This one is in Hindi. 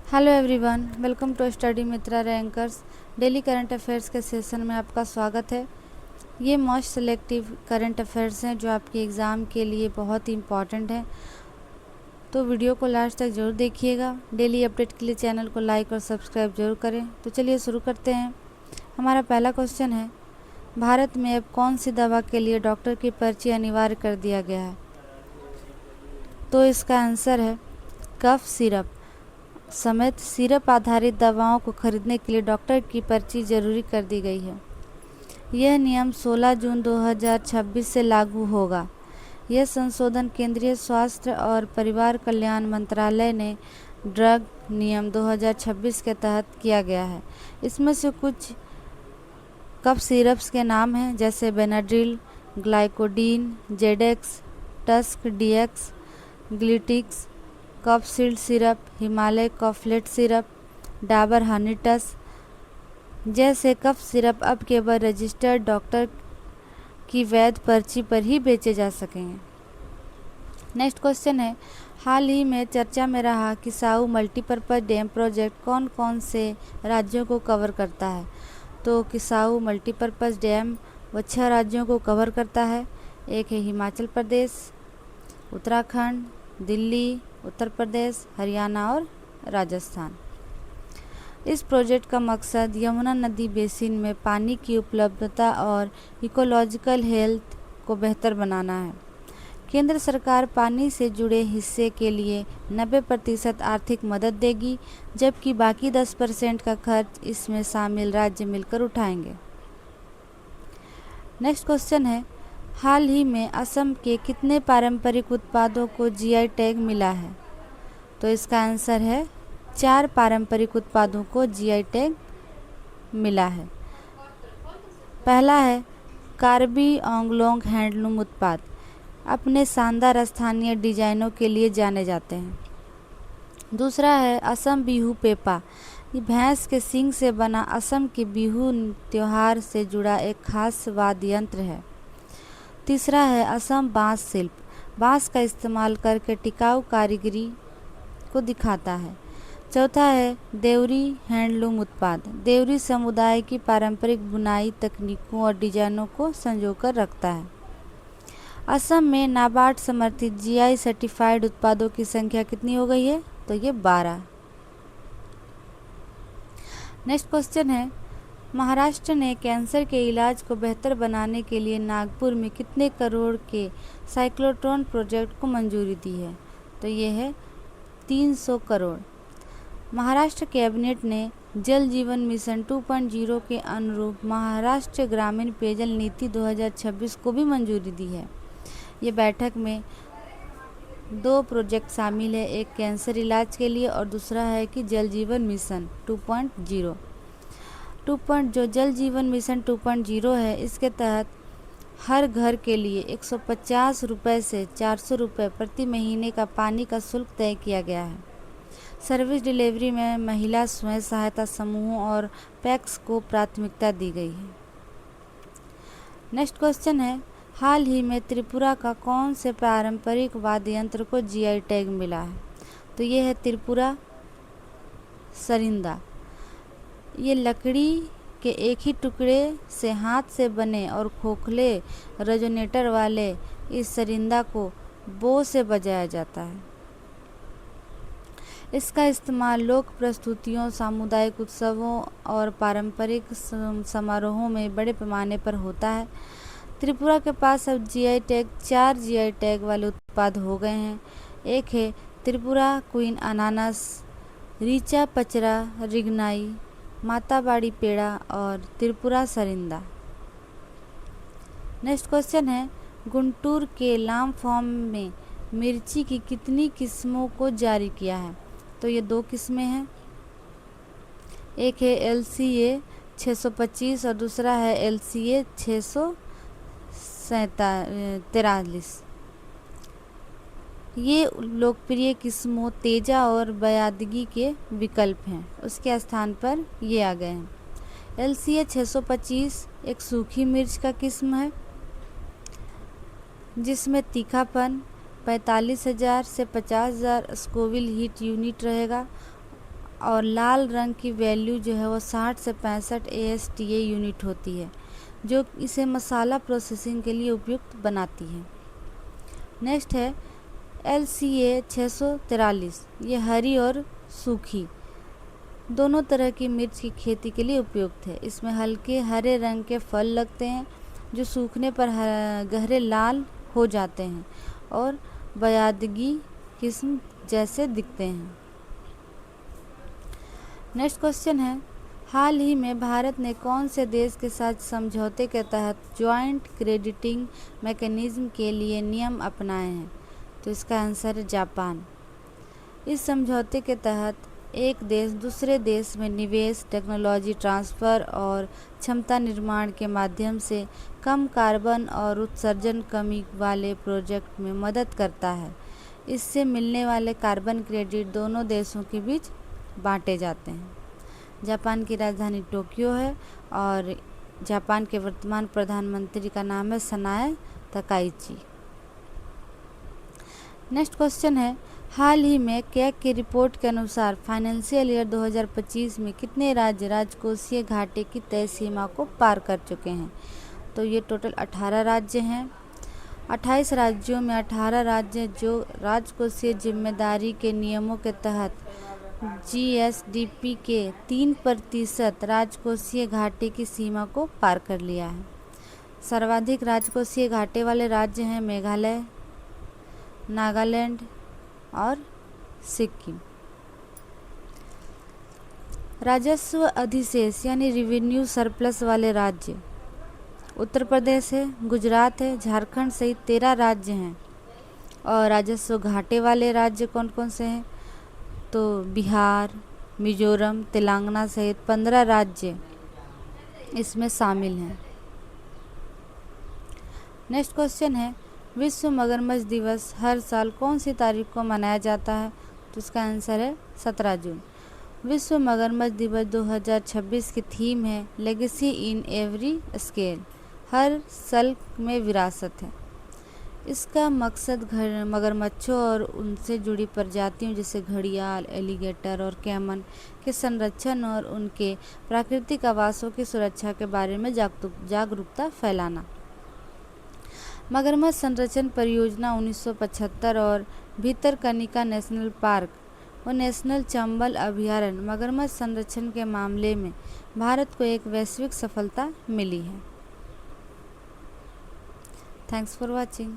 Hello everyone, welcome to study Mitra rankers. Daily current affairs के सेशन में आपका स्वागत है। ये मोस्ट सेलेक्टिव करंट अफेयर्स हैं जो आपके एग्ज़ाम के लिए बहुत ही इम्पॉर्टेंट हैं, तो वीडियो को लास्ट तक ज़रूर देखिएगा। डेली अपडेट के लिए चैनल को लाइक और सब्सक्राइब जरूर करें। तो चलिए शुरू करते हैं। हमारा पहला क्वेश्चन है, भारत में अब कौन सी दवा के लिए डॉक्टर की पर्ची अनिवार्य कर दिया गया है? तो इसका आंसर है कफ सिरप समेत सिरप आधारित दवाओं को खरीदने के लिए डॉक्टर की पर्ची जरूरी कर दी गई है। यह नियम 16 जून 2026 से लागू होगा। यह संशोधन केंद्रीय स्वास्थ्य और परिवार कल्याण मंत्रालय ने ड्रग नियम 2026 के तहत किया गया है। इसमें से कुछ कफ सिरप्स के नाम हैं, जैसे Benadryl, Glycodin, Zedex, Tusq DX, ग्लिटिक्स, cough shield syrup, Himalaya Koflet syrup, Dabur Honitus जैसे कफ सिरप अब केवल रजिस्टर्ड डॉक्टर की वैध पर्ची पर ही बेचे जा सकेंगे। नेक्स्ट क्वेश्चन है, हाल ही में चर्चा में रहा किसाऊ मल्टीपर्पज़ डैम प्रोजेक्ट कौन कौन से राज्यों को कवर करता है? तो किसाऊ मल्टीपर्पज़ डैम वह 6 राज्यों को कवर करता है। एक है हिमाचल प्रदेश, उत्तराखंड, दिल्ली, उत्तर प्रदेश, हरियाणा और राजस्थान। इस प्रोजेक्ट का मकसद यमुना नदी बेसिन में पानी की उपलब्धता और इकोलॉजिकल हेल्थ को बेहतर बनाना है। केंद्र सरकार पानी से जुड़े हिस्से के लिए 90% आर्थिक मदद देगी, जबकि बाकी 10% का खर्च इसमें शामिल राज्य मिलकर उठाएंगे। नेक्स्ट क्वेश्चन है, हाल ही में असम के कितने पारंपरिक उत्पादों को जीआई टैग मिला है? तो इसका आंसर है 4 पारंपरिक उत्पादों को जीआई टैग मिला है। पहला है कार्बी आंगलोंग हैंडलूम उत्पाद, अपने शानदार स्थानीय डिजाइनों के लिए जाने जाते हैं। दूसरा है असम बिहू पेपा, ये भैंस के सींग से बना असम के बिहू त्योहार से जुड़ा एक खास वाद्य यंत्र है। तीसरा है असम बांस शिल्प, बांस का इस्तेमाल करके टिकाऊ कारीगरी को दिखाता है। चौथा है देवरी हैंडलूम उत्पाद, देवरी समुदाय की पारंपरिक बुनाई तकनीकों और डिजाइनों को संजोकर रखता है। असम में नाबार्ड समर्थित जीआई सर्टिफाइड उत्पादों की संख्या कितनी हो गई है? तो ये 12। नेक्स्ट क्वेश्चन है, महाराष्ट्र ने कैंसर के इलाज को बेहतर बनाने के लिए नागपुर में कितने करोड़ के साइक्लोट्रॉन प्रोजेक्ट को मंजूरी दी है? तो ये है 300 करोड़। महाराष्ट्र कैबिनेट ने जल जीवन मिशन 2.0 के अनुरूप महाराष्ट्र ग्रामीण पेयजल नीति 2026 को भी मंजूरी दी है। ये बैठक में 2 प्रोजेक्ट शामिल है, एक कैंसर इलाज के लिए और दूसरा है कि जल जीवन मिशन 2.0। जो जल जीवन मिशन 2.0 है, इसके तहत हर घर के लिए 150 रुपये से 400 रुपये प्रति महीने का पानी का शुल्क तय किया गया है। सर्विस डिलीवरी में महिला स्वयं सहायता समूहों और पैक्स को प्राथमिकता दी गई है। नेक्स्ट क्वेश्चन है, हाल ही में त्रिपुरा का कौन से पारंपरिक वाद्य यंत्र को जीआई टैग मिला है? तो ये है त्रिपुरा सरिंदा। ये लकड़ी के एक ही टुकड़े से हाथ से बने और खोखले रेजोनेटर वाले इस सरिंदा को बो से बजाया जाता है। इसका इस्तेमाल लोक प्रस्तुतियों, सामुदायिक उत्सवों और पारंपरिक समारोहों में बड़े पैमाने पर होता है। त्रिपुरा के पास अब जीआई टैग 4 जीआई टैग वाले उत्पाद हो गए हैं। एक है त्रिपुरा क्वीन अनानास, रीचा पचरा रिगनाई, माताबाड़ी पेड़ा और त्रिपुरा सरिंदा। नेक्स्ट क्वेश्चन है, गुंटूर के लाम फॉर्म में मिर्ची की कितनी किस्मों को जारी किया है? तो ये 2 किस्में हैं, एक है LCA 625 और दूसरा है LCA 643। ये लोकप्रिय किस्मों तेजा और बयादगी के विकल्प हैं, उसके स्थान पर ये आ गए हैं। LCA 625 एक सूखी मिर्च का किस्म है जिसमें तीखापन 45,000 से 50,000 स्कोविल हीट यूनिट रहेगा और लाल रंग की वैल्यू जो है वो 60 से 65 ASTA यूनिट होती है, जो इसे मसाला प्रोसेसिंग के लिए उपयुक्त बनाती है। नेक्स्ट है LCA 643। ये हरी और सूखी दोनों तरह की मिर्च की खेती के लिए उपयुक्त है। इसमें हल्के हरे रंग के फल लगते हैं जो सूखने पर गहरे लाल हो जाते हैं और बयादगी किस्म जैसे दिखते हैं। नेक्स्ट क्वेश्चन है, हाल ही में भारत ने कौन से देश के साथ समझौते के तहत ज्वाइंट क्रेडिटिंग मैकेनिज्म के लिए नियम अपनाए हैं? तो इसका आंसर है जापान। इस समझौते के तहत एक देश दूसरे देश में निवेश, टेक्नोलॉजी ट्रांसफ़र और क्षमता निर्माण के माध्यम से कम कार्बन और उत्सर्जन कमी वाले प्रोजेक्ट में मदद करता है। इससे मिलने वाले कार्बन क्रेडिट दोनों देशों के बीच बांटे जाते हैं। जापान की राजधानी टोक्यो है और जापान के वर्तमान प्रधानमंत्री का नाम है सनाए तकाइची। नेक्स्ट क्वेश्चन है, हाल ही में कैग की रिपोर्ट के अनुसार फाइनेंशियल ईयर 2025 में कितने राज्य राजकोषीय घाटे की तय सीमा को पार कर चुके हैं? तो ये टोटल 18 राज्य हैं। 28 राज्यों में 18 राज्य जो राजकोषीय जिम्मेदारी के नियमों के तहत GSDP के 3% राजकोषीय घाटे की सीमा को पार कर लिया है। सर्वाधिक राजकोषीय घाटे वाले राज्य हैं मेघालय, नागालैंड और सिक्किम। राजस्व अधिशेष यानी रिवेन्यू सरप्लस वाले राज्य उत्तर प्रदेश है, गुजरात है, झारखंड सहित 13 राज्य हैं। और राजस्व घाटे वाले राज्य कौन कौन से हैं? तो बिहार, मिजोरम, तेलंगाना सहित 15 राज्य इसमें शामिल हैं। नेक्स्ट क्वेश्चन है, विश्व मगरमच्छ दिवस हर साल कौन सी तारीख को मनाया जाता है? तो इसका आंसर है 17 जून। विश्व मगरमच्छ दिवस 2026 की थीम है लेगेसी इन एवरी स्केल, हर सल्क में विरासत है। इसका मकसद मगरमच्छों और उनसे जुड़ी प्रजातियों जैसे घड़ियाल, एलिगेटर और कैमन के संरक्षण और उनके प्राकृतिक आवासों की सुरक्षा के बारे में जागरूकता फैलाना। मगरमच्छ संरक्षण परियोजना 1975 और भितरकनिका नेशनल पार्क और नेशनल चंबल अभयारण्य मगरमच्छ संरक्षण के मामले में भारत को एक वैश्विक सफलता मिली है। Thanks for watching.